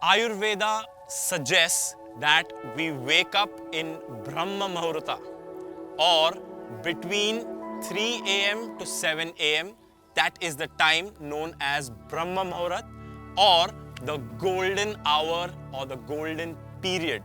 Ayurveda suggests that we wake up in Brahma Muhurta or between 3 a.m. to 7 a.m. That is the time known as Brahma Muhurat or the golden hour or the golden period.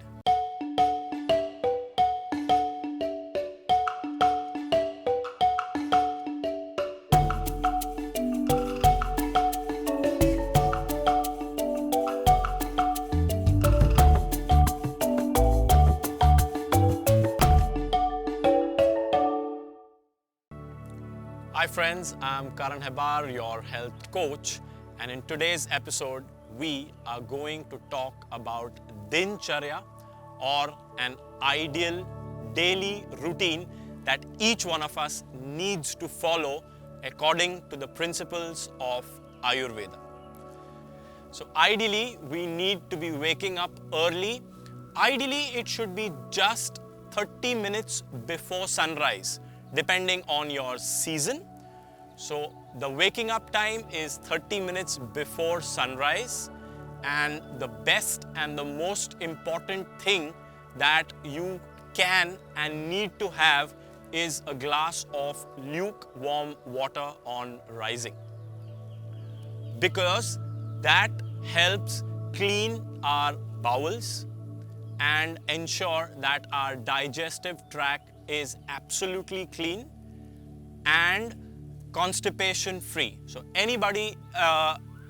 Hi friends, I'm Karan Hebbar, your health coach, and in today's episode we are going to talk about Dincharya or an ideal daily routine that each one of us needs to follow according to the principles of Ayurveda. So ideally we need to be waking up early. Ideally it should be just 30 minutes before sunrise depending on your season. So the waking up time is 30 minutes before sunrise, and the best and the most important thing that you can and need to have is a glass of lukewarm water on rising, because that helps clean our bowels and ensure that our digestive tract is absolutely clean and constipation free. So anybody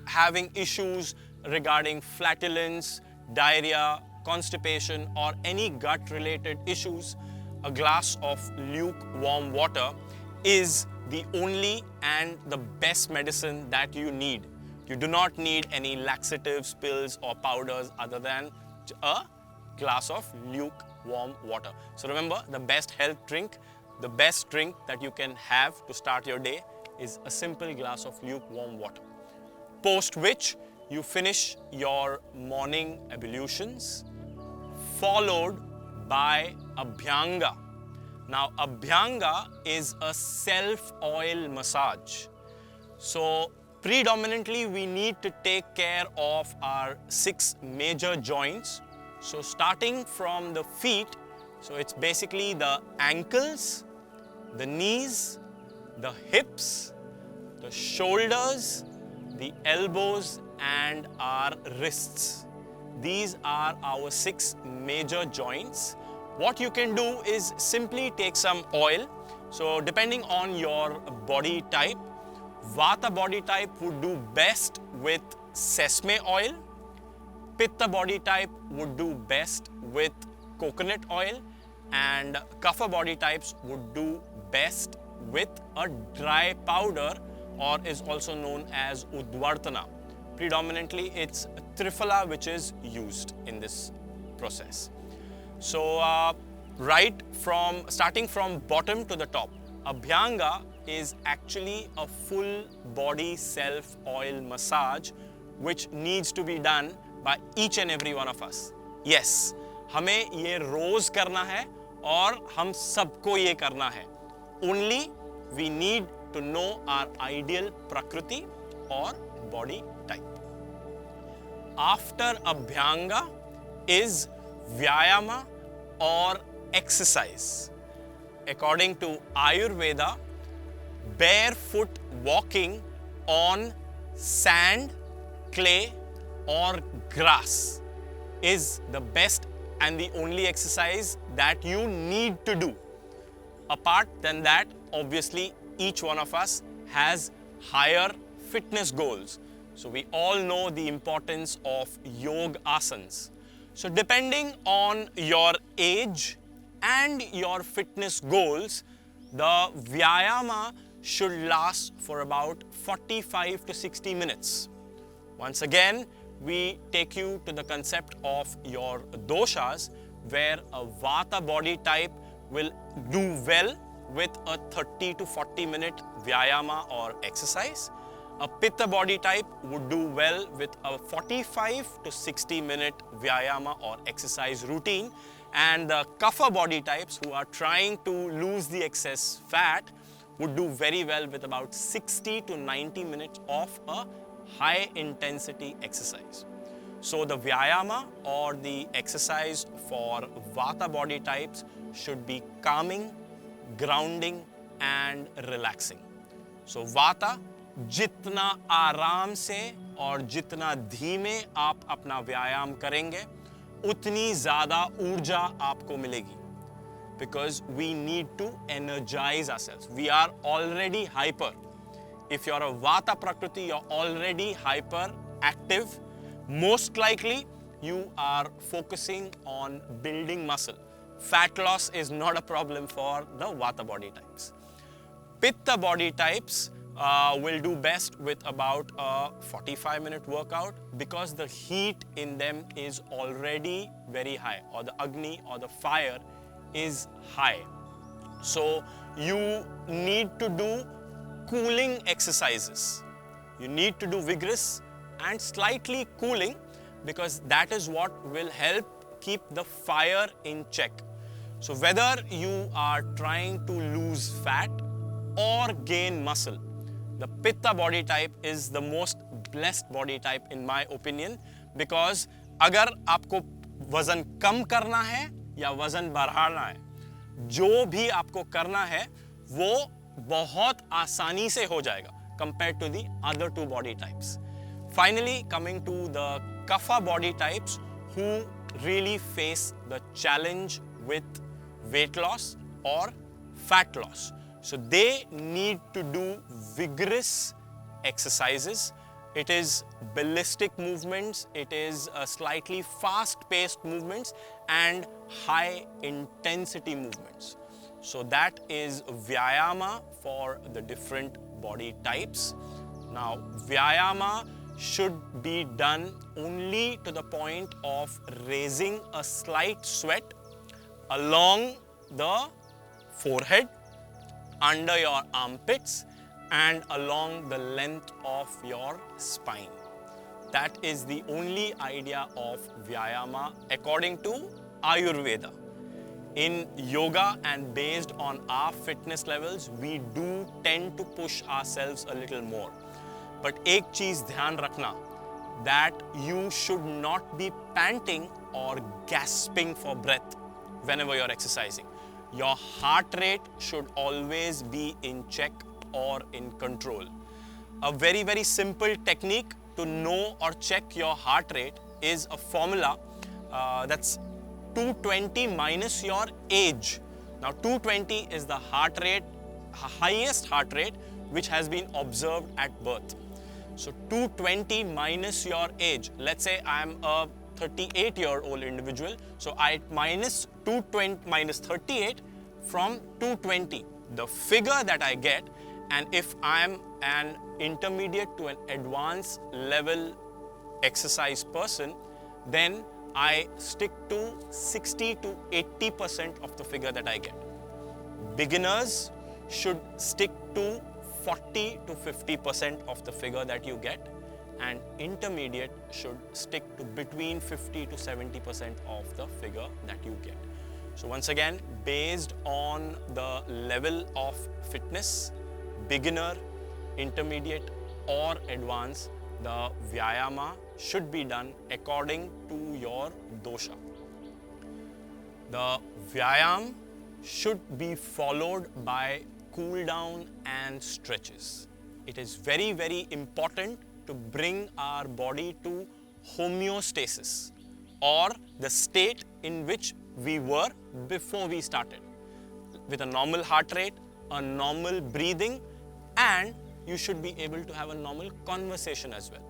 having issues regarding flatulence, diarrhea, constipation or any gut related issues, a glass of lukewarm water is the only and the best medicine that you need. You do not need any laxatives, pills or powders other than a glass of lukewarm water. So remember, the best health drink, the best drink that you can have to start your day is a simple glass of lukewarm water. Post which you finish your morning ablutions, followed by Abhyanga. Now Abhyanga is a self-oil massage. So predominantly we need to take care of our 6 major joints. So starting from the feet, so it's basically the ankles, the knees, the hips, the shoulders, the elbows and our wrists. These are our 6 major joints. What you can do is simply take some oil. So depending on your body type, Vata body type would do best with sesame oil. Pitta body type would do best with coconut oil, and Kapha body types would do best with a dry powder or is also known as Udvartana. Predominantly it's Triphala which is used in this process. So starting from bottom to the top, Abhyanga is actually a full body self oil massage which needs to be done by each and every one of us. Yes, हमें ये रोज करना है और हम सबको ये करना है. Only we need to know our ideal prakriti or body type. After Abhyanga is Vyayama or exercise. According to Ayurveda, barefoot walking on sand, clay or grass is the best and the only exercise that you need to do. Apart than that, obviously each one of us has higher fitness goals. So we all know the importance of yoga asanas. So depending on your age and your fitness goals, the Vyayama should last for about 45 to 60 minutes. Once again, we take you to the concept of your doshas, where a Vata body type will do well with a 30 to 40 minute Vyayama or exercise. A Pitta body type would do well with a 45 to 60 minute Vyayama or exercise routine, and the Kapha body types who are trying to lose the excess fat would do very well with about 60 to 90 minutes of a high intensity exercise. So the Vyayama or the exercise for Vata body types should be calming, grounding and relaxing. So Vata, जितना आराम से और जितना धीमे आप अपना व्यायाम करेंगे, उतनी ज़्यादा ऊर्जा आपको मिलेगी. Because we need to energize ourselves. We are already hyper. If you're a Vata Prakriti, you're already hyperactive. Most likely, you are focusing on building muscle. Fat loss is not a problem for the Vata body types. Pitta body types will do best with about a 45-minute workout because the heat in them is already very high, or the Agni or the fire is high. So you need to do cooling exercises. You need to do vigorous and slightly cooling because that is what will help keep the fire in check. So whether you are trying to lose fat or gain muscle, the Pitta body type is the most blessed body type in my opinion, because अगर आपको वजन कम करना है या वजन बढ़ाना है, जो भी आपको करना है वो बहुत आसानी से हो जाएगा compared to the other two body types. Finally, coming to the Kapha body types who really face the challenge with weight loss or fat loss. So they need to do vigorous exercises. It is ballistic movements, it is slightly fast-paced movements and high intensity movements. So that is Vyayama for the different body types. Now Vyayama should be done only to the point of raising a slight sweat along the forehead, under your armpits and along the length of your spine. That is the only idea of Vyayama according to Ayurveda. In yoga and based on our fitness levels, we do tend to push ourselves a little more. But एक चीज ध्यान रखना, that you should not be panting or gasping for breath whenever you're exercising. Your heart rate should always be in check or in control. A very, very simple technique to know or check your heart rate is a formula that's 220 minus your age. Now 220 is the heart rate, highest heart rate which has been observed at birth. So 220 minus your age. Let's say I'm a 38-year-old individual. So I minus 220 minus 38 from 220. The figure that I get, and if I'm an intermediate to an advanced level exercise person, then I stick to 60 to 80% of the figure that I get. Beginners should stick to 40 to 50% of the figure that you get, and intermediate should stick to between 50 to 70% of the figure that you get. So once again, based on the level of fitness, beginner, intermediate or advanced, the Vyayama should be done according to your dosha. The Vyayam should be followed by cool down and stretches. It is very, very important to bring our body to homeostasis, or the state in which we were before we started, with a normal heart rate, a normal breathing, and you should be able to have a normal conversation as well.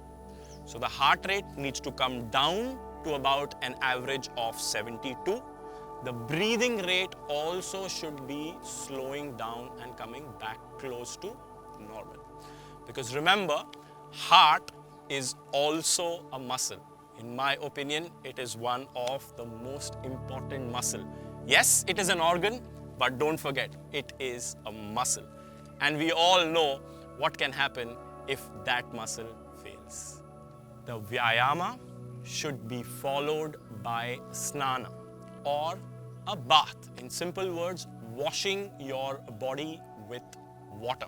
So the heart rate needs to come down to about an average of 72. The breathing rate also should be slowing down and coming back close to normal. Because remember, heart is also a muscle. In my opinion, it is one of the most important muscle. Yes, it is an organ, but don't forget, it is a muscle. And we all know what can happen if that muscle fails. The Vyayama should be followed by snana, or a bath. In simple words, washing your body with water.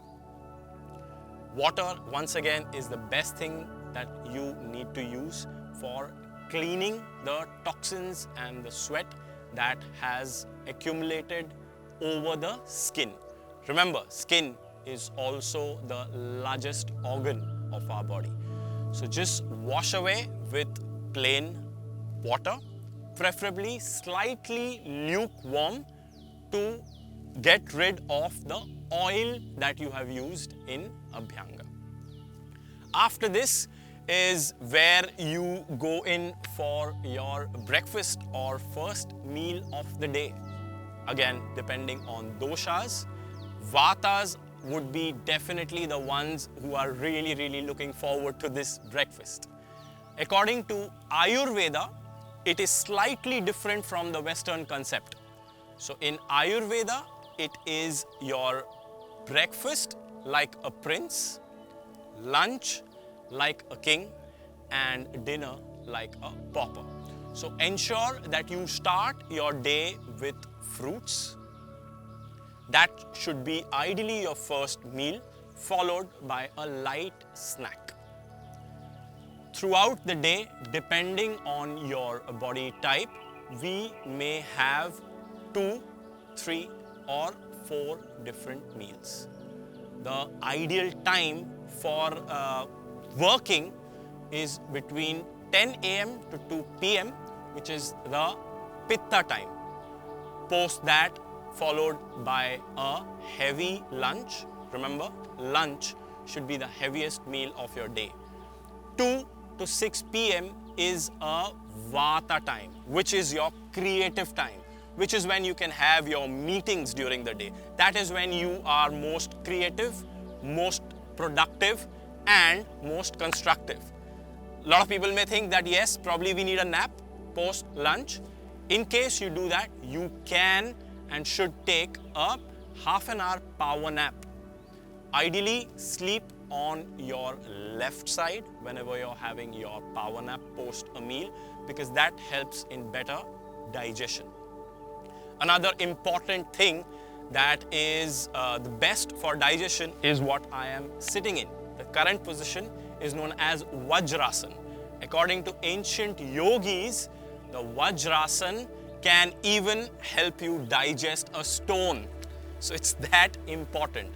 Water, once again, is the best thing that you need to use for cleaning the toxins and the sweat that has accumulated over the skin. Remember, skin is also the largest organ of our body. So just wash away with plain water, preferably slightly lukewarm, to get rid of the oil that you have used in Abhyanga. After this is where you go in for your breakfast or first meal of the day. Again, depending on doshas, vatas would be definitely the ones who are really looking forward to this breakfast. According to Ayurveda, it is slightly different from the Western concept. So in Ayurveda, it is your breakfast like a prince, lunch like a king, and dinner like a pauper. So ensure that you start your day with fruits. That should be ideally your first meal, followed by a light snack. Throughout the day, depending on your body type, we may have 2, 3 or 4 different meals. The ideal time for working is between 10 a.m. to 2 p.m., which is the Pitta time. Post that, followed by a heavy lunch. Remember, lunch should be the heaviest meal of your day. 2 to 6 p.m. is a Vata time, which is your creative time, which is when you can have your meetings during the day. That is when you are most creative, most productive, and most constructive. A lot of people may think that yes, probably we need a nap post lunch. In case you do that, you can and should take a half an hour power nap. Ideally, sleep on your left side whenever you're having your power nap post a meal, because that helps in better digestion. Another important thing that is the best for digestion is what I am sitting in. The current position is known as Vajrasana. According to ancient yogis, the Vajrasana can even help you digest a stone. So it's that important.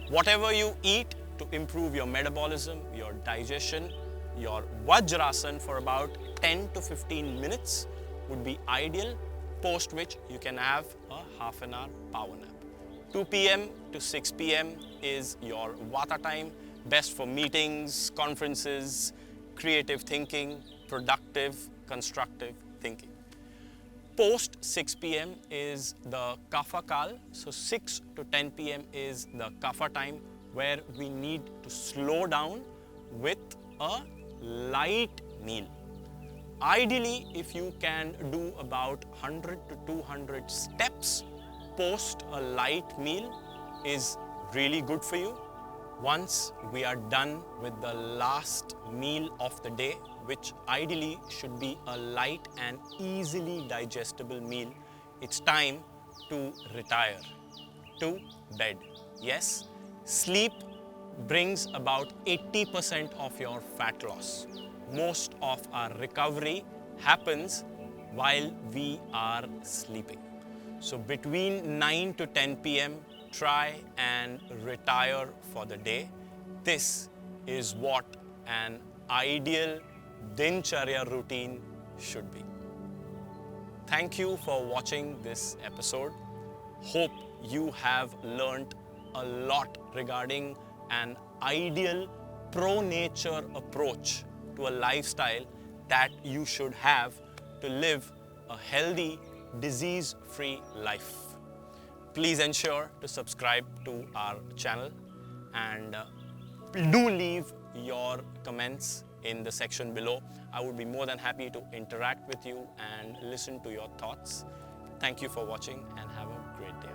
Whatever you eat to improve your metabolism, your digestion, your Vajrasana for about 10 to 15 minutes would be ideal, post which you can have a half an hour power nap. 2 p.m. to 6 p.m. is your Vata time, best for meetings, conferences, creative thinking, productive, constructive thinking. Post 6 p.m. is the Kapha Kal, so 6 to 10 p.m. is the Kapha time, where we need to slow down with a light meal. Ideally, if you can do about 100 to 200 steps post a light meal is really good for you. Once we are done with the last meal of the day, which ideally should be a light and easily digestible meal, it's time to retire to bed. Yes, sleep brings about 80% of your fat loss. Most of our recovery happens while we are sleeping. So between 9 to 10 p.m., try and retire for the day. This is what an ideal Dincharya routine should be. Thank you for watching this episode. Hope you have learnt a lot regarding an ideal pro-nature approach to a lifestyle that you should have to live a healthy, disease-free life. Please ensure to subscribe to our channel and do leave your comments in the section below. I would be more than happy to interact with you and listen to your thoughts. Thank you for watching and have a great day.